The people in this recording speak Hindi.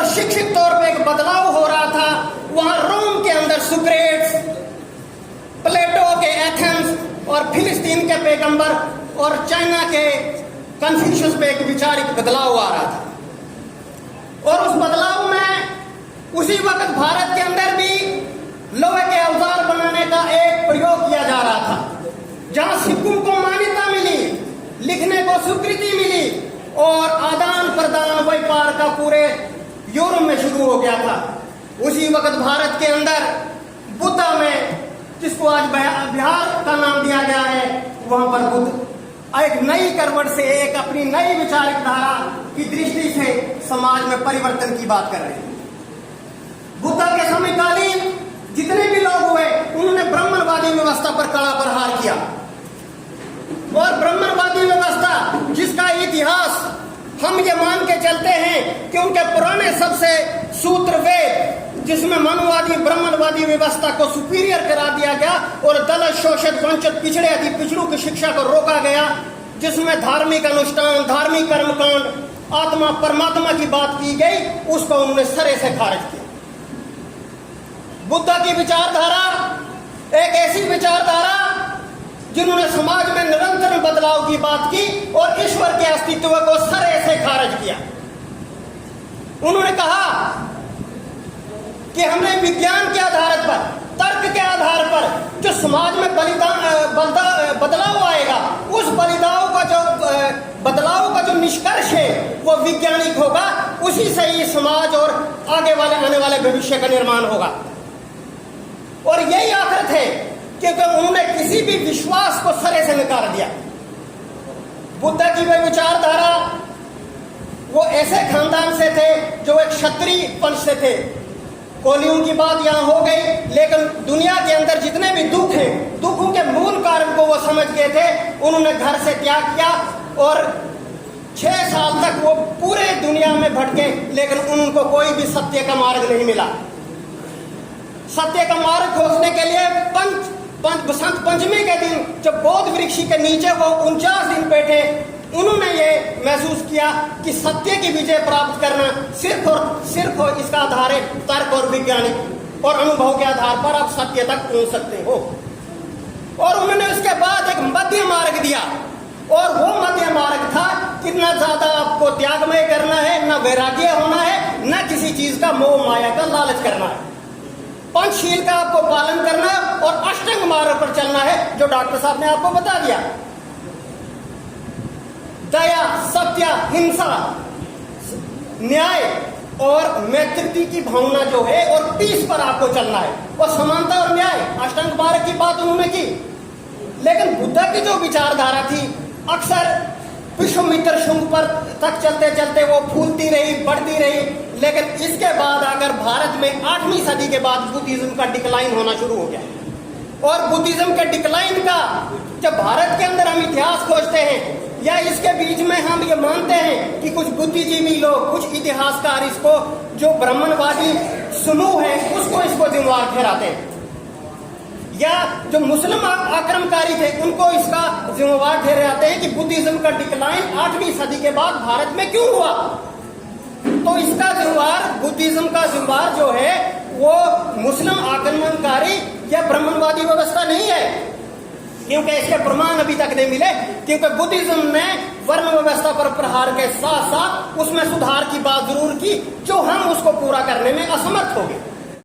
शिक्षित तौर पे एक बदलाव हो रहा था, वहां रोम के अंदर सुक्रेट्स, प्लेटो के एथेंस और फिलिस्तीन के पैगंबर और चाइना के कन्फ्यूशियस पे एक विचारिक बदलाव आ रहा था। और उस बदलाव में उसी वक्त भारत के अंदर भी लोहे के औजार बनाने का एक प्रयोग किया जा रहा था, जहां सिक्कों को मान्यता मिली, लिखने को स्वीकृति मिली और आदान प्रदान व्यापार का पूरे यूरोप में शुरू हो गया था। उसी वक्त भारत के अंदर बुद्धा में, जिसको आज बिहार का नाम दिया गया है, वहां पर बुद्ध एक नई करवट से, एक अपनी नई विचारिक धारा की दृष्टि से समाज में परिवर्तन की बात कर रहे हैं। बुद्ध के समकालीन जितने भी लोग हुए, उन्होंने ब्राह्मणवादी व्यवस्था पर कड़ा प्रहार किया। और ब्राह्मणवादी व्यवस्था जिसका इतिहास हम ये मान के चलते हैं कि उनके पुराने सबसे सूत्र वेद, जिसमें मनुवादी ब्राह्मणवादी व्यवस्था को सुपीरियर करार दिया गया और दलित, शोषित, वंचित, पिछड़े अति पिछड़ों की शिक्षा को रोका गया, जिसमें धार्मिक अनुष्ठान, धार्मिक कर्मकांड, आत्मा परमात्मा की बात की गई, उसको उन्होंने सरे से खारिज किया। बुद्ध की विचारधारा एक ऐसी विचारधारा जिन्होंने समाज में निरंतर बदलाव की बात की और ईश्वर के अस्तित्व को सरे से खारिज किया। उन्होंने कहा कि हमने विज्ञान के आधार पर, तर्क के आधार पर जो समाज में बदलाव आएगा, उस बदलाव का जो निष्कर्ष है वो वैज्ञानिक होगा, उसी से ही समाज और आगे वाले आने वाले भविष्य का निर्माण होगा। और यही आखिरत है, क्योंकि उन्होंने किसी भी विश्वास को सरे से नकार दिया। बुद्ध की वह विचारधारा, वो ऐसे खानदान से थे जो एक क्षत्रिय वंश से थे। कोलियों की बात यहाँ हो गई, लेकिन दुनिया के अंदर जितने भी दुख हैं, दुखों के मूल कारण को वो समझ गए थे। उन्होंने घर से त्याग किया और 6 साल तक वो पूरे दुनिया में भटके, लेकिन उनको कोई भी सत्य का मार्ग नहीं मिला। सत्य का मार्ग खोजने के लिए बसंत पंचमी के दिन जब बोध वृक्ष के नीचे वो 49 दिन बैठे, उन्होंने ये महसूस किया कि सत्य की विजय प्राप्त करना सिर्फ और सिर्फ इसका आधार है तर्क और वैज्ञानिक और अनुभव के आधार पर आप सत्य तक पहुंच सकते हो। और उन्होंने उसके बाद एक मध्य मार्ग दिया, और वो मध्य मार्ग था कि न ज्यादा आपको त्यागमय करना है, न वैराग्य होना है, न किसी चीज का मोह माया का लालच करना है। पंचशील का आपको पालन करना है और अष्टांग मार्ग पर चलना है, जो डॉक्टर साहब ने आपको बता दिया। दया, सत्य, हिंसा, न्याय और मैत्री की भावना जो है, और पीस पर आपको चलना है, और समानता और न्याय, अष्टांग मार्ग की बात उन्होंने की। लेकिन बुद्ध की जो विचारधारा थी, अक्सर विश्वामित्र शुंग पर तक चलते चलते वो फूलती रही, बढ़ती रही। लेकिन इसके बाद अगर भारत में 8वीं सदी के बाद बुद्धिज्म का डिक्लाइन होना शुरू हो गया, और बुद्धिज्म के डिक्लाइन का जब भारत के अंदर हम इतिहास खोजते हैं, या इसके बीच में हम ये मानते हैं कि कुछ बुद्धिजीवी लोग, कुछ इतिहासकार इसको जो ब्राह्मणवादी समूह है इसको जिम्मेवार ठहराते हैं, या जो मुस्लिम आक्रमणकारी थे उनको इसका जिम्मेवार ठहराते हैं कि बुद्धिज्म का डिक्लाइन 8वीं सदी के बाद भारत में क्यों हुआ। तो इसका जिम्मेवार, बुद्धिज्म का जिम्मेवार जो है वो मुस्लिम आक्रमणकारी या ब्राह्मणवादी व्यवस्था नहीं है, क्योंकि इसके प्रमाण अभी तक नहीं मिले। क्योंकि बुद्धिज्म ने वर्ण व्यवस्था पर प्रहार के साथ साथ उसमें सुधार की बात जरूर की, जो हम उसको पूरा करने में असमर्थ हो गए।